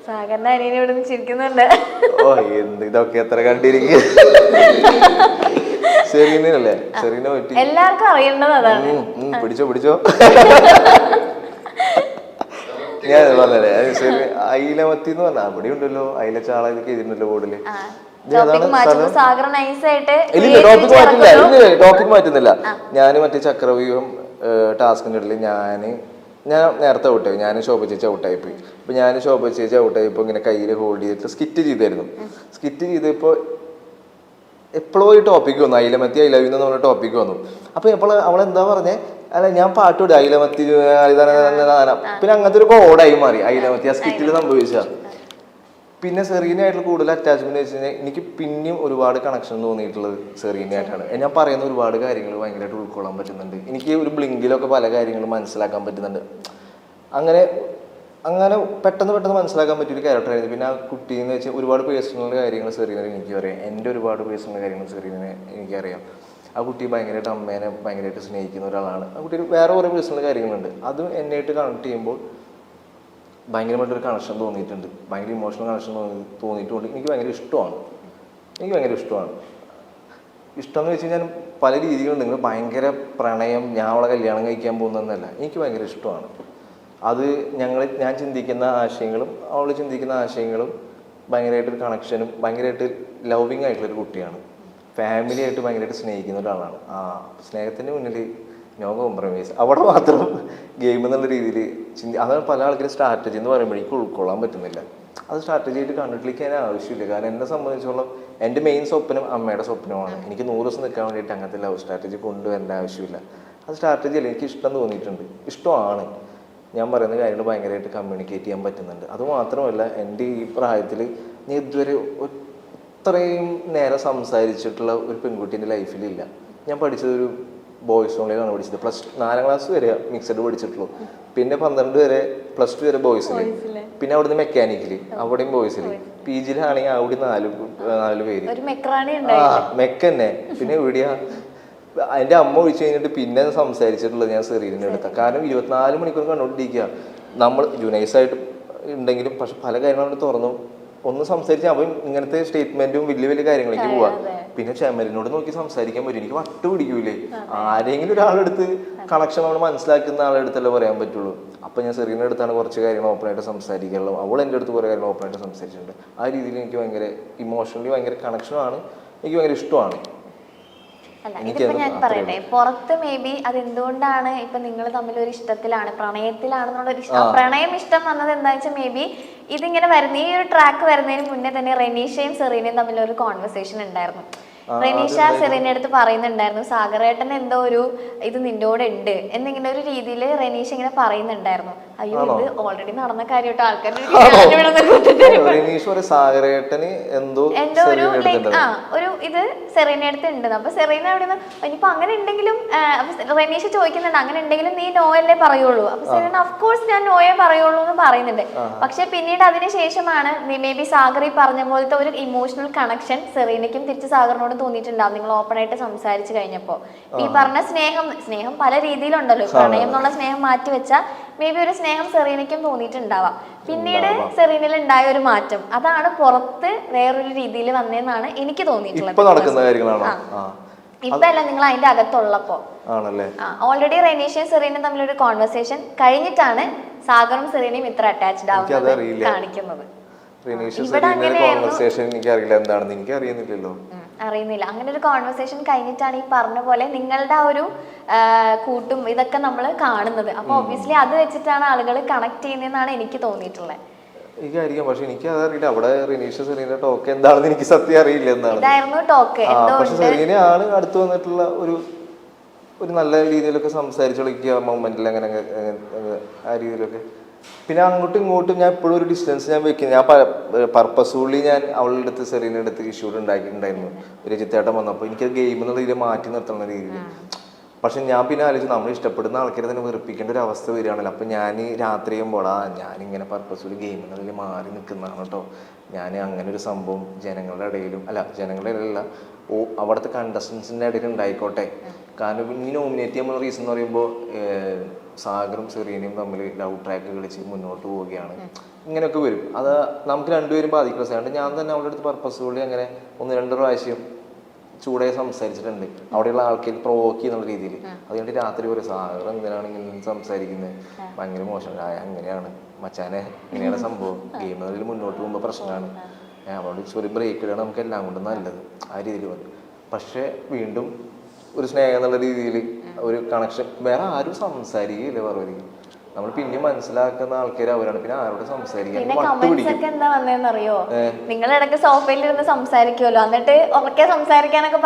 സാഗറിന്റെ അനിയനെ ഇവിടെ നിന്ന് ചിരിക്കുന്നുണ്ട്. ഓ എന്ത് ഇതൊക്കെ എത്ര കണ്ടിരിക്കുക. സെറീനല്ലേ, സെറീന പറ്റി എല്ലാവർക്കും അറിയേണ്ടത് അതാണ്. പിടിച്ചോ പിടിച്ചോ. ഞാൻ പറഞ്ഞേ അയിലമത്തി എന്ന് പറഞ്ഞാ അവിടെ ഉണ്ടല്ലോ, അയില ചാള ഇതൊക്കെ എഴുതിണ്ടല്ലോ ബോർഡില്. ടോപ്പിക് മാറ്റുന്നില്ല. ഞാൻ മറ്റേ ചക്രവ്യൂഹം ടാസ്കിന്റെ ഇടയിൽ ഞാൻ നേരത്തെ ഔട്ടായി. ഞാൻ ശോഭ ചേച്ചി ഔട്ടായിപ്പോയി. അപ്പൊ ഞാൻ ശോഭ ചേച്ചി ഔട്ടായിപ്പോ ഇങ്ങനെ കയ്യിൽ ഹോൾഡ് ചെയ്തിട്ട് സ്കിറ്റ് ചെയ്തായിരുന്നു. സ്കിറ്റ് ചെയ്തപ്പോ എപ്പോഴോ ഈ ടോപ്പിക്ക് വന്നു, അയിലമത്തി ഐ ലവ് യു എന്നുള്ള ടോപ്പിക്ക് വന്നു. അപ്പൊ എപ്പോഴും അവളെന്താ പറഞ്ഞേ, അല്ല ഞാൻ പാട്ട് വിടും അയിലമത്തി. പിന്നെ അങ്ങനത്തെ ഒരു കോഡായി മാറി അയിലമത്തി ആ സ്കിറ്റിൽ സംഭവിച്ച. പിന്നെ സെറീനയായിട്ടുള്ള കൂടുതൽ അറ്റാച്ച്മെന്റ് വെച്ച് കഴിഞ്ഞാൽ എനിക്ക് പിന്നെയും ഒരുപാട് കണക്ഷൻ തോന്നിയിട്ടുള്ളത് സെറീനയായിട്ടാണ്. ഞാൻ പറയുന്ന ഒരുപാട് കാര്യങ്ങൾ ഭയങ്കരമായിട്ട് ഉൾക്കൊള്ളാൻ പറ്റുന്നുണ്ട്. എനിക്ക് ഒരു ബ്ലിങ്കിലൊക്കെ പല കാര്യങ്ങളും മനസ്സിലാക്കാൻ പറ്റുന്നുണ്ട്. അങ്ങനെ അങ്ങനെ പെട്ടെന്ന് മനസ്സിലാക്കാൻ പറ്റിയൊരു ക്യാരക്ടറായിരുന്നു. പിന്നെ ആ കുട്ടീന്ന് വെച്ചാൽ ഒരുപാട് പേഴ്സണൽ കാര്യങ്ങൾ സെറീനെ എനിക്കറിയാം. എൻ്റെ ഒരുപാട് പേഴ്സണൽ കാര്യങ്ങൾ സെറീനെ എനിക്കറിയാം. ആ കുട്ടി ഭയങ്കരമായിട്ട് അമ്മേനെ ഭയങ്കരമായിട്ട് സ്നേഹിക്കുന്ന ഒരാളാണ്. ആ കുട്ടി വേറെ കുറേ പേഴ്സണൽ കാര്യങ്ങളുണ്ട്. അതും എന്നെയായിട്ട് കണക്ട് ചെയ്യുമ്പോൾ ഭയങ്കരമായിട്ടൊരു കണക്ഷൻ തോന്നിയിട്ടുണ്ട്. ഭയങ്കര ഇമോഷണൽ കണക്ഷൻ തോന്നിയിട്ടുണ്ട്. എനിക്ക് ഭയങ്കര ഇഷ്ടമാണ്. ഇഷ്ടം എന്ന് വെച്ച് കഴിഞ്ഞാൽ പല രീതികളുണ്ട്. നിങ്ങൾ ഭയങ്കര പ്രണയം, ഞാൻ അവളെ കല്യാണം കഴിക്കാൻ പോകുന്നതെന്നല്ല, എനിക്ക് ഭയങ്കര ഇഷ്ടമാണ്. അത് ഞാൻ ചിന്തിക്കുന്ന ആശയങ്ങളും അവൾ ചിന്തിക്കുന്ന ആശയങ്ങളും ഭയങ്കരമായിട്ടൊരു കണക്ഷനും ഭയങ്കരമായിട്ട് ലവിങ് ആയിട്ടുള്ളൊരു കുട്ടിയാണ്. ഫാമിലിയായിട്ട് ഭയങ്കരമായിട്ട് സ്നേഹിക്കുന്ന ഒരാളാണ്. ആ സ്നേഹത്തിൻ്റെ മുന്നിൽ നോ കോംപ്രമൈസ്. അവിടെ മാത്രം ഗെയിം എന്നുള്ള രീതിയിൽ അതാണ് പല ആൾക്കാരും സ്ട്രാറ്റജി എന്ന് പറയുമ്പോൾ എനിക്ക് ഉൾക്കൊള്ളാൻ പറ്റുന്നില്ല. അത് സ്ട്രാറ്റജി ആയിട്ട് കണ്ടിട്ടിരിക്കാൻ ആവശ്യമില്ല. കാരണം എന്നെ സംബന്ധിച്ചോളം എൻ്റെ മെയിൻ സ്വപ്നം അമ്മയുടെ സ്വപ്നമാണ്. എനിക്ക് 100 ദിവസം നിൽക്കാൻ വേണ്ടിയിട്ട് അങ്ങനത്തെ ലവ് സ്ട്രാറ്റജി കൊണ്ടുവരേണ്ട ആവശ്യമില്ല. അത് സ്ട്രാറ്റജി അല്ല, എനിക്ക് ഇഷ്ടം തോന്നിയിട്ടുണ്ട്. ഇഷ്ടമാണ്. ഞാൻ പറയുന്ന കാര്യങ്ങൾ ഭയങ്കരമായിട്ട് കമ്മ്യൂണിക്കേറ്റ് ചെയ്യാൻ പറ്റുന്നുണ്ട്. അതുമാത്രമല്ല എൻ്റെ ഈ പ്രായത്തിൽ ഞാൻ ഇതുവരെ ഇത്രയും നേരം സംസാരിച്ചിട്ടുള്ള ഒരു പെൺകുട്ടീൻ്റെ ലൈഫിലില്ല. ഞാൻ പഠിച്ചതൊരു ബോയ്സ് ഓൺലൈനാണ് പഠിച്ചത്. +4 ക്ലാസ് വരെ മിക്സഡ് പഠിച്ചിട്ടുള്ളൂ. പിന്നെ 12 വരെ +2 വരെ ബോയ്സിൽ, പിന്നെ അവിടുന്ന് മെക്കാനിക്കല്, അവിടെയും ബോയ്സിൽ. PG-യിലാണെങ്കിൽ അവിടെ 4 പേര് മെക്കന്നെ. പിന്നെ എവിടെയാ എൻ്റെ അമ്മ ഒഴിച്ചു കഴിഞ്ഞിട്ട് പിന്നെ സംസാരിച്ചിട്ടുള്ളത് ഞാൻ സെറീനിൻ്റെ അടുത്ത. കാരണം 24 മണിക്കൂർ കണ്ടുകൊണ്ടിരിക്കുക. നമ്മൾ ജുനൈസായിട്ട് ഉണ്ടെങ്കിലും പക്ഷെ പല കാര്യങ്ങളും തുറന്നു ഒന്ന് സംസാരിച്ച് അവൻ ഇങ്ങനത്തെ സ്റ്റേറ്റ്മെന്റും വലിയ കാര്യങ്ങളിലേക്ക് പോവാ. പിന്നെ ചെമലിനോട് നോക്കി സംസാരിക്കാൻ പറ്റും. എനിക്ക് വട്ട് പിടിക്കൂലേ. ആരെങ്കിലും ഒരാളെടുത്ത് കണക്ഷൻ നമ്മൾ മനസ്സിലാക്കുന്ന ആളെടുത്തല്ലേ പറയാൻ പറ്റുള്ളൂ. അപ്പൊ ഞാൻ സെറീനയുടെ അടുത്താണ് കുറച്ച് കാര്യങ്ങൾ ഓപ്പണായിട്ട് സംസാരിക്കാനുള്ളത്. അവൾ എൻ്റെ അടുത്ത് കുറേ കാര്യങ്ങൾ ഓപ്പണായിട്ട് സംസാരിച്ചിട്ടുണ്ട്. ആ രീതിയിൽ എനിക്ക് ഭയങ്കര ഇമോഷണലി ഭയങ്കര കണക്ഷനാണ്. എനിക്ക് ഭയങ്കര ഇഷ്ടമാണ്. അല്ല, ഇതിപ്പോ ഞാൻ പറയട്ടെ, പുറത്ത് മേ ബി അതെന്തുകൊണ്ടാണ് ഇപ്പൊ നിങ്ങൾ തമ്മിൽ ഒരു ഇഷ്ടത്തിലാണ്, പ്രണയത്തിലാണെന്നുള്ളൊരു പ്രണയം ഇഷ്ടം വന്നത് എന്താ വെച്ചാൽ മേ ബി ഇതിങ്ങനെ വരുന്ന ഈ ഒരു ട്രാക്ക് വരുന്നതിന് മുന്നേ തന്നെ റെനീഷയും സെറീനയും തമ്മിലൊരു കോൺവെർസേഷൻ ഉണ്ടായിരുന്നു. റെനീഷ സെറീനയുടെ അടുത്ത് പറയുന്നുണ്ടായിരുന്നു സാഗറേട്ടൻ എന്തോ ഒരു ഇത് നിന്റെ കൂടെ ഉണ്ട് എന്നിങ്ങനെ ഒരു രീതിയിൽ റെനീഷ ഇങ്ങനെ പറയുന്നുണ്ടായിരുന്നു. അയ്യോ ഇത് ഓൾറെഡി നടന്ന കാര്യമായിട്ട് ആൾക്കാർ എന്തോ ഒരു ഇത് സെറീന അടുത്ത് ഉണ്ട്. അപ്പൊ സെറീന അവിടെ നിന്ന് ഇനിയിപ്പോ അങ്ങനെ ഉണ്ടെങ്കിലും റെനീഷ ചോദിക്കുന്നുണ്ട് അങ്ങനെ ഉണ്ടെങ്കിലും നീ നോയല്ലേ പറയുള്ളൂ. അപ്പൊ സെറീന ഓഫ്കോഴ്സ് ഞാൻ നോയെ പറയുള്ളൂ എന്ന് പറയുന്നുണ്ട്. പക്ഷെ പിന്നീട് അതിനുശേഷമാണ് മേ ബി സാഗർ ഈ പറഞ്ഞ പോലത്തെ ഒരു ഇമോഷണൽ കണക്ഷൻ സെറീനയ്ക്കും തിരിച്ച് സാഗറിനോട് തോന്നിയിട്ടുണ്ടാവും നിങ്ങൾ ഓപ്പൺ ആയിട്ട് സംസാരിച്ചു കഴിഞ്ഞപ്പോ. ഈ പറഞ്ഞ സ്നേഹം പല രീതിയിലുണ്ടല്ലോ. പ്രണയം എന്നുള്ള സ്നേഹം മാറ്റി വെച്ചാൽ മേ ബി ഒരു സ്നേഹം സെറീനയ്ക്കും തോന്നിയിട്ടുണ്ടാവാം. പിന്നീട് സെറീനയിൽ ഉണ്ടായ ഒരു മാറ്റം അതാണ് പുറത്ത് വേറൊരു രീതിയിൽ വന്നതെന്നാണ് എനിക്ക് തോന്നിയിട്ടുള്ളത്. ഇപ്പൊ അല്ല, നിങ്ങൾ അതിന്റെ അകത്തുള്ളപ്പോ ഓൾറെഡി റെനീഷയും സെറീനയും തമ്മിലൊരു കോൺവെർസേഷൻ കഴിഞ്ഞിട്ടാണ് സാഗറും സെറീനയും ഇത്ര അറ്റാച്ച്ഡ് ആവുന്നത് കാണിക്കുന്നത്. അറിയുന്നില്ല. അങ്ങനെ ഒരു കോൺവെർസേഷൻ കഴിഞ്ഞിട്ടാണ് ഈ പറഞ്ഞ പോലെ നിങ്ങളുടെ ആ ഒരു കൂട്ടും ഇതൊക്കെ നമ്മൾ കാണുന്നത്. അപ്പൊ ഒബ്വിയസ്ലി അത് വെച്ചിട്ടാണ് ആളുകൾ കണക്ട് ചെയ്യുന്നതെന്നാണ് എനിക്ക് തോന്നിയിട്ടുള്ളത്. എനിക്കറിയാം, പക്ഷെ എനിക്ക് അതറിയില്ല. അവിടെ റെനീഷ സെറീന ടോക്ക് എന്താണെന്ന് എനിക്ക് സത്യം അറിയില്ല എന്താണ്. ഇതായിരുന്നു ടോക്ക്. പക്ഷെ സെറീനയാണ് അടുത്ത് വന്നിട്ടുള്ള ഒരു നല്ല രീതിയിലൊക്കെ സംസാരിച്ചു കളിക്കുക മൊമെന്റിൽ അങ്ങനെ ആ രീതിയിലൊക്കെ. പിന്നെ അങ്ങോട്ടും ഇങ്ങോട്ടും ഞാൻ ഇപ്പോഴും ഒരു ഡിസ്റ്റൻസ് ഞാൻ വെക്കുന്നത്. ഞാൻ പർപ്പസ്ഫുള്ളി ഞാൻ അവളുടെ അടുത്ത് സെറീനയുടെ അടുത്ത് ഇഷ്യൂഡ് ഉണ്ടാക്കിയിട്ടുണ്ടായിരുന്നു. ഒരു ചിത്തേട്ടം വന്നപ്പോൾ എനിക്കത് ഗെയിം എന്നുള്ള രീതിയിൽ മാറ്റി നിർത്തുന്ന രീതിയിൽ. പക്ഷെ ഞാൻ പിന്നെ ആലോചിച്ചു നമ്മൾ ഇഷ്ടപ്പെടുന്ന ആൾക്കാരെ തന്നെ വെറുപ്പിക്കേണ്ട ഒരു അവസ്ഥ വരികയാണല്ലോ. അപ്പം ഞാൻ രാത്രി ചെയ്യുമ്പോൾ ഞാനിങ്ങനെ പർപ്പസ്ഫുള്ളി ഗെയിം എന്നതിൽ മാറി നിൽക്കുന്നതാണ് കേട്ടോ. ഞാൻ അങ്ങനെ ഒരു സംഭവം ജനങ്ങളുടെ ഇടയിലും ജനങ്ങളുടെ ഇടയിലല്ല അവിടുത്തെ കണ്ടസ്റ്റൻസിൻ്റെ ഇടയിൽ ഉണ്ടായിക്കോട്ടെ. കാരണം ഇനി നോമിനേറ്റ് ചെയ്യുമ്പോൾ റീസൺ എന്ന് പറയുമ്പോൾ സാഗറും സെറീനയും തമ്മിൽ ലവ് ട്രാക്ക് കളിച്ച് മുന്നോട്ട് പോവുകയാണ്, ഇങ്ങനെയൊക്കെ വരും. അത് നമുക്ക് രണ്ടുപേരും ബാധിക്കുന്ന സാധനം. ഞാൻ തന്നെ അവളുടെ അടുത്ത് പർപ്പസ്ഫുള്ളി അങ്ങനെ 1-2 പ്രാവശ്യം ചൂടായി സംസാരിച്ചിട്ടുണ്ട്, അവിടെയുള്ള ആൾക്കാർ പ്രൊവോക്ക് ചെയ്യുന്ന രീതിയിൽ. അതുകൊണ്ട് രാത്രി ഒരു സാഗർ എന്തിനാണ് ഇങ്ങനെ സംസാരിക്കുന്നത്, ഭയങ്കര മോശം, അങ്ങനെയാണ് മച്ചാനെ, ഇങ്ങനെയാണ് സംഭവം, ഗെയിമിൽ മുന്നോട്ട് പോകുമ്പോൾ പ്രശ്നമാണ്, അവളോട് ഒരു ബ്രേക്ക് ഇടാണ് നമുക്ക് എല്ലാം കൊണ്ടും നല്ലത്, ആ രീതിയിൽ വന്നു. പക്ഷെ വീണ്ടും ഒരു സ്നേഹം എന്നുള്ള രീതിയിൽ ഒരു കണക്ഷൻ, വേറെ ആരും സംസാരിക്കുകയില്ല പറവരി. നമ്മൾ പിന്നെ മനസ്സിലാക്കുന്ന ആൾക്കാർ അവരാണ്, പിന്നെ ആരോട് സംസാരിക്കാൻ എന്താ വന്നതെന്നറിയോ, നിങ്ങൾ ഇടയ്ക്ക് സോഫയിൽ ഇരുന്ന് സംസാരിക്കുമല്ലോ, എന്നിട്ട് ഉറക്കെ സംസാരിക്കാനൊക്കെ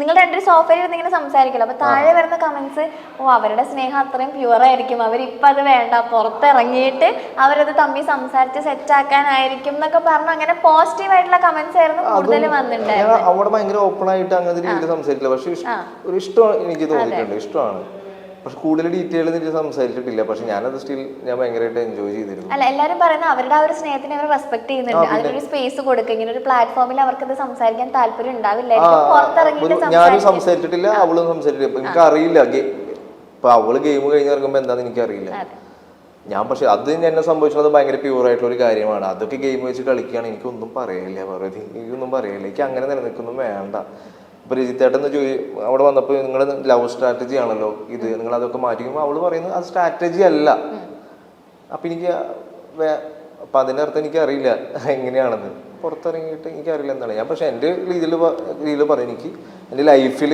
നിങ്ങൾ രണ്ടു സോഫയിൽ ഇരുന്ന് ഇങ്ങനെ സംസാരിക്കുമല്ലോ, അപ്പൊ താഴെ വരുന്ന കമന്റ്സ്, ഓ അവരുടെ സ്നേഹം അത്രയും പ്യുവർ ആയിരിക്കും, അവരിപ്പൊ അത് വേണ്ട, പുറത്തിറങ്ങിയിട്ട് അവരത് തമ്മിൽ സംസാരിച്ച് സെറ്റ് ആക്കാനായിരിക്കും എന്നൊക്കെ പറഞ്ഞു, അങ്ങനെ പോസിറ്റീവ് ആയിട്ടുള്ള കമന്റ്സ് ആയിരുന്നു കൂടുതൽ വന്നിട്ടുണ്ടായിരുന്നു. അവിടെ ഭയങ്കര ഓപ്പൺ ആയിട്ട് അങ്ങനത്തെ രീതിയിൽ സംസാരിക്കില്ല, പക്ഷെ ഒരു ഇഷ്ടം എനിക്ക് തോന്നിയിട്ടുണ്ട്, ഇഷ്ടമാണ്. പക്ഷെ കൂടുതൽ ഡീറ്റെയിൽ എനിക്ക് സംസാരിച്ചിട്ടില്ല, പക്ഷെ ഞാനത് സ്റ്റിൽ ഞാൻ ഭയങ്കരമായിട്ട് എൻജോയ് ചെയ്തിരുന്നു. അല്ല, എല്ലാരും പറയുന്നത് അവരുടെ ആ ഒരു സ്നേഹത്തിനെ അവർ റെസ്പെക്ട് ചെയ്യുന്നുണ്ട്, അതിനൊരു സ്പേസ് കൊടുക്കുക, ഇങ്ങനെ ഒരു പ്ലാറ്റ്ഫോമിൽ അവർക്ക് അത് സംസാരിക്കാൻ താല്പര്യം ഉണ്ടാവില്ലായിരിക്കും. ഞാനും സംസാരിച്ചിട്ടില്ല, അവളും സംസാരിച്ചിട്ടില്ല, എനിക്ക് അറിയില്ല. ഇപ്പൊ അവള് ഗെയിം കഴിഞ്ഞ് ഇറങ്ങുമ്പോ എന്താന്ന് എനിക്കറിയില്ല. ഞാൻ പക്ഷെ അത് എന്നെ സംഭവിച്ചത് ഭയങ്കര പ്യൂർ ആയിട്ടുള്ള ഒരു കാര്യമാണ്. അതൊക്കെ ഗെയിം വെച്ച് കളിക്കുകയാണ്, എനിക്കൊന്നും പറയില്ല, വെറുതെ എനിക്കൊന്നും പറയില്ല, എനിക്ക് അങ്ങനെ നിലനിൽക്കൊന്നും വേണ്ട. ഇപ്പൊ രജിത്തേട്ടൻ അവിടെ വന്നപ്പോൾ നിങ്ങൾ ലവ് സ്ട്രാറ്റജി ആണല്ലോ ഇത്, നിങ്ങൾ അതൊക്കെ മാറ്റിക്കുമ്പോൾ അവള് പറയുന്നത് അത് സ്ട്രാറ്റജി അല്ല. അപ്പൊ എനിക്ക് അപ്പൊ അതിന്റെ അർത്ഥം എനിക്ക് അറിയില്ല എങ്ങനെയാണെന്ന്, പുറത്തിറങ്ങിയിട്ട് എനിക്കറിയില്ല എന്താണ് ഞാൻ. പക്ഷെ എൻ്റെ രീതിയിൽ പറയും, എനിക്ക് എൻ്റെ ലൈഫിൽ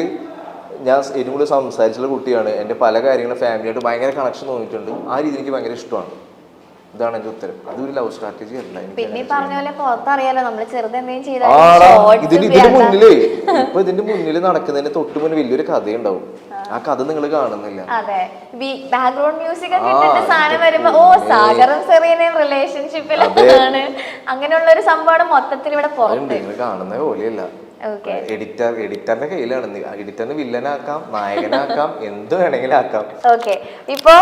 ഞാൻ ഏറ്റവും കൂടുതൽ സംസാരിച്ചുള്ള കുട്ടിയാണ്. എൻ്റെ പല കാര്യങ്ങളും ഫാമിലിയായിട്ട് ഭയങ്കര കണക്ഷൻ തോന്നിയിട്ടുണ്ട്, ആ രീതി എനിക്ക് ഭയങ്കര ഇഷ്ടമാണ്. ഇതാണ് എന്റെ ഉത്തരം. അതൊരു ലവ് സ്ട്രാറ്റജി അല്ല. പിന്നെ പറഞ്ഞ പോലെ പുറത്തറിയാലോ, നമ്മള് ചെറുതെന്തെങ്കിലും ഇതിന്റെ മുന്നിൽ നടക്കുന്നതിന് തൊട്ട് മുന്നേ വലിയൊരു കഥയുണ്ടാവും, ആ കഥ നിങ്ങൾ കാണുന്നില്ല. അതെ, ബാക്ക്ഗ്രൗണ്ട് മ്യൂസിക് ഒക്കെ ഇട്ടിട്ട് സാധനം വരുമ്പോ ഓ സാഗറും സെറീനയും റിലേഷൻഷിപ്പിലാണ്, അങ്ങനെയുള്ള ഒരു സംഭവം മൊത്തത്തിൽ ഇവിടെ പുറത്ത് കാണുന്ന പോലെയല്ല. എഡിറ്ററിന്റെ കയ്യിലാണ്, എഡിറ്ററിന് വില്ലനാക്കാം, നായകനാക്കാം, എന്ത് വേണമെങ്കിലും ആക്കാം. ഓക്കെ, ഇപ്പോ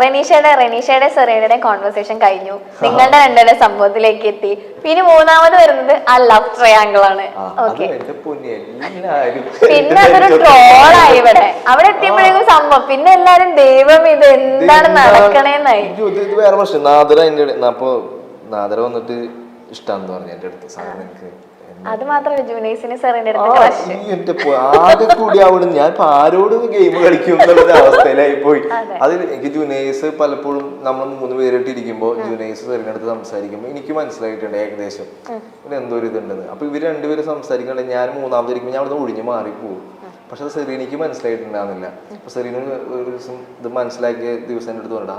റെനീഷയുടെ സെറീനയുടെ കോൺവെർസേഷൻ കഴിഞ്ഞു, നിങ്ങളുടെ രണ്ടുപേരുടെ സംഭവത്തിലേക്ക് എത്തി. പിന്നെ മൂന്നാമത് വരുന്നത് ആ ലവ് ട്രയാങ്കിൾ ആണ്. ഓക്കെ, പിന്നെ അതൊരു ട്രോളായി ഇവിടെ. അവിടെ എത്തിയപ്പോഴേക്കും സംഭവം പിന്നെ എല്ലാരും ദൈവം ഇത് എന്താണ് നടക്കണേന്നായി. ഇത് വേറെ പ്രശ്നം. നാദര വന്നിട്ട് ഇഷ്ടാന്ന് പറഞ്ഞു എന്റെ അടുത്ത് സാധനം. എനിക്ക് അത് മാത്രമല്ല, ജൂനൈസിന് സെറീനയുടെ ആകെ കൂടി അവിടെ ഞാൻ ആരോട് ഗെയിം കളിക്കും എന്നുള്ള അവസ്ഥയിലായി പോയി. അതിൽ എനിക്ക് ജൂനൈസ് പലപ്പോഴും നമ്മൾ 3 പേരായിട്ട് ഇരിക്കുമ്പോൾ ജൂനൈസ് സെറീനയുടെ അടുത്ത് സംസാരിക്കുമ്പോൾ എനിക്ക് മനസ്സിലായിട്ടുണ്ട് ഏകദേശം ഇവിടെ എന്തോ ഒരു ഇതുണ്ടെന്ന്. അപ്പൊ ഇവര് രണ്ടുപേരും സംസാരിക്കണ്ടേ, ഞാൻ മൂന്നാമതിരിക്കുമ്പോൾ ഞാൻ അവിടെ ഒഴിഞ്ഞു മാറിപ്പോകും. പക്ഷെ അത് സെറീനയ്ക്ക് മനസ്സിലായിട്ടുണ്ടാകുന്നില്ല. അപ്പൊ സെറീന ഒരു ദിവസം ഇത് മനസ്സിലാക്കിയ ദിവസം എൻ്റെ അടുത്ത് പറഞ്ഞാ,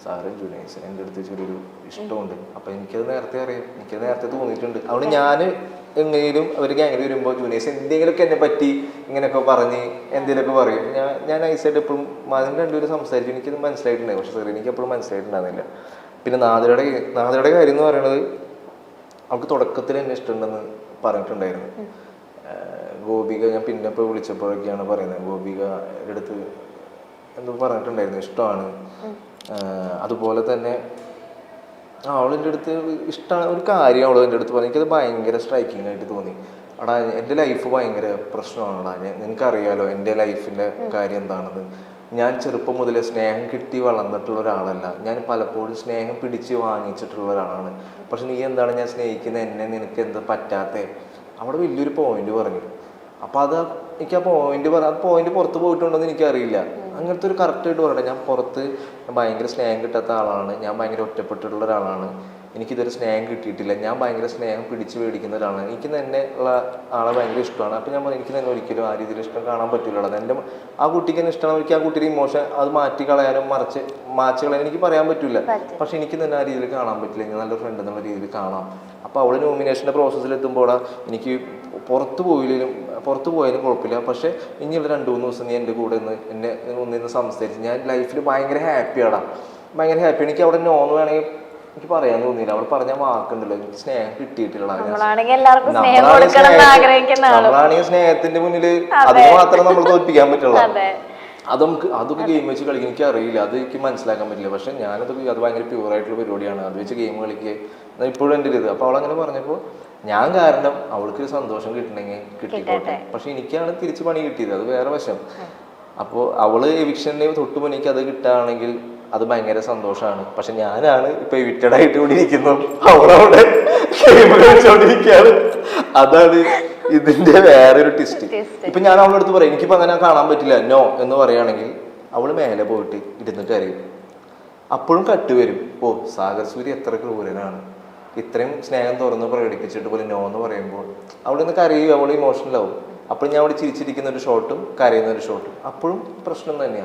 സാറ് ജൂനൈസ് എൻ്റെ അടുത്ത് ചെറിയൊരു ഇഷ്ടമുണ്ട്. അപ്പൊ എനിക്കത് നേരത്തെ അറിയാം, എനിക്കത് നേരത്തെ തോന്നിയിട്ടുണ്ട്. അതുകൊണ്ട് ഞാൻ എങ്ങനെയും അവർ ഗ്യാങ്ങിൽ വരുമ്പോൾ ജൂനൈസ് എന്തെങ്കിലുമൊക്കെ എന്നെ പറ്റി ഇങ്ങനെയൊക്കെ പറഞ്ഞ് എന്തെങ്കിലുമൊക്കെ പറയും. ഞാൻ നൈസായിട്ട് എപ്പോഴും അതിന് രണ്ടുപേരും സംസാരിച്ചു, എനിക്കത് മനസ്സിലായിട്ടുണ്ടായി. പക്ഷെ സാർ എനിക്ക് എപ്പോഴും മനസ്സിലായിട്ടുണ്ടാകുന്നില്ല. പിന്നെ നാദരയുടെ കാര്യം എന്ന് പറയുന്നത്, അവൾക്ക് തുടക്കത്തിൽ എന്നെ ഇഷ്ടമുണ്ടെന്ന് പറഞ്ഞിട്ടുണ്ടായിരുന്നു. ഗോപിക ഞാൻ പിന്നെ ഇപ്പോൾ വിളിച്ചപ്പോഴൊക്കെയാണ് പറയുന്നത്, ഗോപിക എടുത്ത് എന്തോ പറഞ്ഞിട്ടുണ്ടായിരുന്നു, ഇഷ്ടമാണ്. അതുപോലെ തന്നെ അവളെൻ്റെ അടുത്ത് ഇഷ്ടമാണ് ഒരു കാര്യം അവൾ എൻ്റെ അടുത്ത് പറഞ്ഞു, എനിക്കത് ഭയങ്കര സ്ട്രൈക്കിംഗ് ആയിട്ട് തോന്നി. എടാ എൻ്റെ ലൈഫ് ഭയങ്കര പ്രശ്നമാണെടാ, നിനക്കറിയാലോ എൻ്റെ ലൈഫിൻ്റെ കാര്യം എന്താണെന്ന്. ഞാൻ ചെറുപ്പം മുതലേ സ്നേഹം കിട്ടി വളർന്നിട്ടുള്ള ഒരാളല്ല, ഞാൻ പലപ്പോഴും സ്നേഹം പിടിച്ച് വാങ്ങിച്ചിട്ടുള്ള ഒരാളാണ്. പക്ഷെ നീ എന്താണ് ഞാൻ സ്നേഹിക്കുന്ന എന്നെ നിനക്ക് എന്താ പറ്റാത്തേ? അവിടെ വലിയൊരു പോയിന്റ് പറഞ്ഞു. അപ്പം അത് എനിക്ക് ആ പോയിന്റ് പുറത്ത് പോയിട്ടുണ്ടോയെന്ന് എനിക്കറിയില്ല. അങ്ങനത്തെ ഒരു കറക്റ്റായിട്ട് പറയട്ടെ, ഞാൻ പുറത്ത് ഭയങ്കര സ്നേഹം കിട്ടാത്ത ആളാണ്, ഞാൻ ഭയങ്കര ഒറ്റപ്പെട്ടിട്ടുള്ള ഒരാളാണ്, എനിക്കിതൊരു സ്നേഹം കിട്ടിയിട്ടില്ല, ഞാൻ ഭയങ്കര സ്നേഹം പിടിച്ച് മേടിക്കുന്ന ഒരാളാണ്, എനിക്ക് തന്നെ ഉള്ള ആളെ ഭയങ്കര ഇഷ്ടമാണ്. അപ്പം ഞാൻ പറഞ്ഞു, എനിക്ക് തന്നെ ഒരിക്കലും ആ രീതിയിൽ ഇഷ്ടം കാണാൻ പറ്റില്ല. എൻ്റെ ആ കുട്ടിക്ക് തന്നെ ഇഷ്ടമാണ്, എനിക്ക് ആ കുട്ടിയുടെ ഇമോഷൻ അത് മാറ്റി കളയാനും മാച്ച് കളയാനും എനിക്ക് പറയാൻ പറ്റില്ല. പക്ഷെ എനിക്ക് തന്നെ ആ രീതിയിൽ കാണാൻ പറ്റില്ല, ഞാൻ നല്ലൊരു ഫ്രണ്ട് എന്നുള്ള രീതിയിൽ കാണാം. അപ്പോൾ അവൾ നോമിനേഷൻ്റെ പ്രോസസ്സിൽ എത്തുമ്പോൾ എനിക്ക് പുറത്ത് പോയാലും കുഴപ്പമില്ല, പക്ഷെ ഇനിയുള്ള 2-3 ദിവസം നീ എൻ്റെ കൂടെ എന്നെ ഒന്നിന്ന് സംസാരിച്ച് ഞാൻ ലൈഫിൽ ഭയങ്കര ഹാപ്പിയാണ്. എനിക്ക് അവിടെ നോന്ന് വേണമെങ്കിൽ എനിക്ക് പറയാൻ തോന്നിയില്ല. അവിടെ പറഞ്ഞ വാക്കുണ്ടല്ലോ, എനിക്ക് സ്നേഹം കിട്ടിയിട്ടില്ല. നമ്മളാണെങ്കിൽ സ്നേഹത്തിന്റെ മുന്നിൽ അതിന് മാത്രമേ നമ്മൾ തോൽപ്പിക്കാൻ പറ്റുള്ളൂ. അതൊക്കെ ഗെയിം വെച്ച് കളിക്കാൻ എനിക്ക് അറിയില്ല, അത് എനിക്ക് മനസ്സിലാക്കാൻ പറ്റില്ല. പക്ഷെ അത് ഭയങ്കര പ്യൂറായിട്ടുള്ള പരിപാടിയാണ്, അത് വെച്ച് ഗെയിം കളിക്കുക ഇപ്പോഴും എൻ്റെ ഒരു ഇത്. അപ്പോൾ അവളങ്ങനെ പറഞ്ഞപ്പോൾ ഞാൻ കാരണം അവൾക്ക് സന്തോഷം കിട്ടണമെങ്കിൽ കിട്ടിക്കോട്ടെ, പക്ഷെ എനിക്കാണ് തിരിച്ച് പണി കിട്ടിയത്, അത് വേറെ വശം. അപ്പോൾ അവള് എവിക്ഷന് തൊട്ട് മുന്നിക്ക് അത് കിട്ടുകയാണെങ്കിൽ അത് ഭയങ്കര സന്തോഷമാണ്. പക്ഷെ ഞാനാണ് ഇപ്പൊ എവിക്റ്റഡ് ആയിട്ട് കൂടി ഇരിക്കുന്നു, അവളവിടെ കളിച്ചോണ്ടിരിക്കുകയാണ്. അതാണ് ഇതിന്റെ വേറൊരു ട്വിസ്റ്റ്. ഇപ്പൊ ഞാൻ അവളുടെ അടുത്ത് പറയും എനിക്കിപ്പോ അങ്ങനെ കാണാൻ പറ്റില്ല നോ എന്ന് പറയുകയാണെങ്കിൽ അവള് മേലെ പോയിട്ട് ഇരുന്നിട്ട് അറിയും. അപ്പോഴും കട്ട് വരും, ഓ സാഗർ സൂര്യ എത്ര ക്രൂരനാണ്, ഇത്രയും സ്നേഹം തുറന്ന് പ്രകടിപ്പിച്ചിട്ട് പോലും നോ എന്ന് പറയുമ്പോൾ അവിടെ നിന്ന് കരയും, അവൾ ഇമോഷണൽ ആവും. അപ്പോൾ ഞാൻ അവിടെ ചിരിച്ചിരിക്കുന്ന ഒരു ഷോട്ടും കരയുന്ന ഒരു ഷോട്ടും അപ്പോഴും പ്രശ്നം തന്നെയാണ്.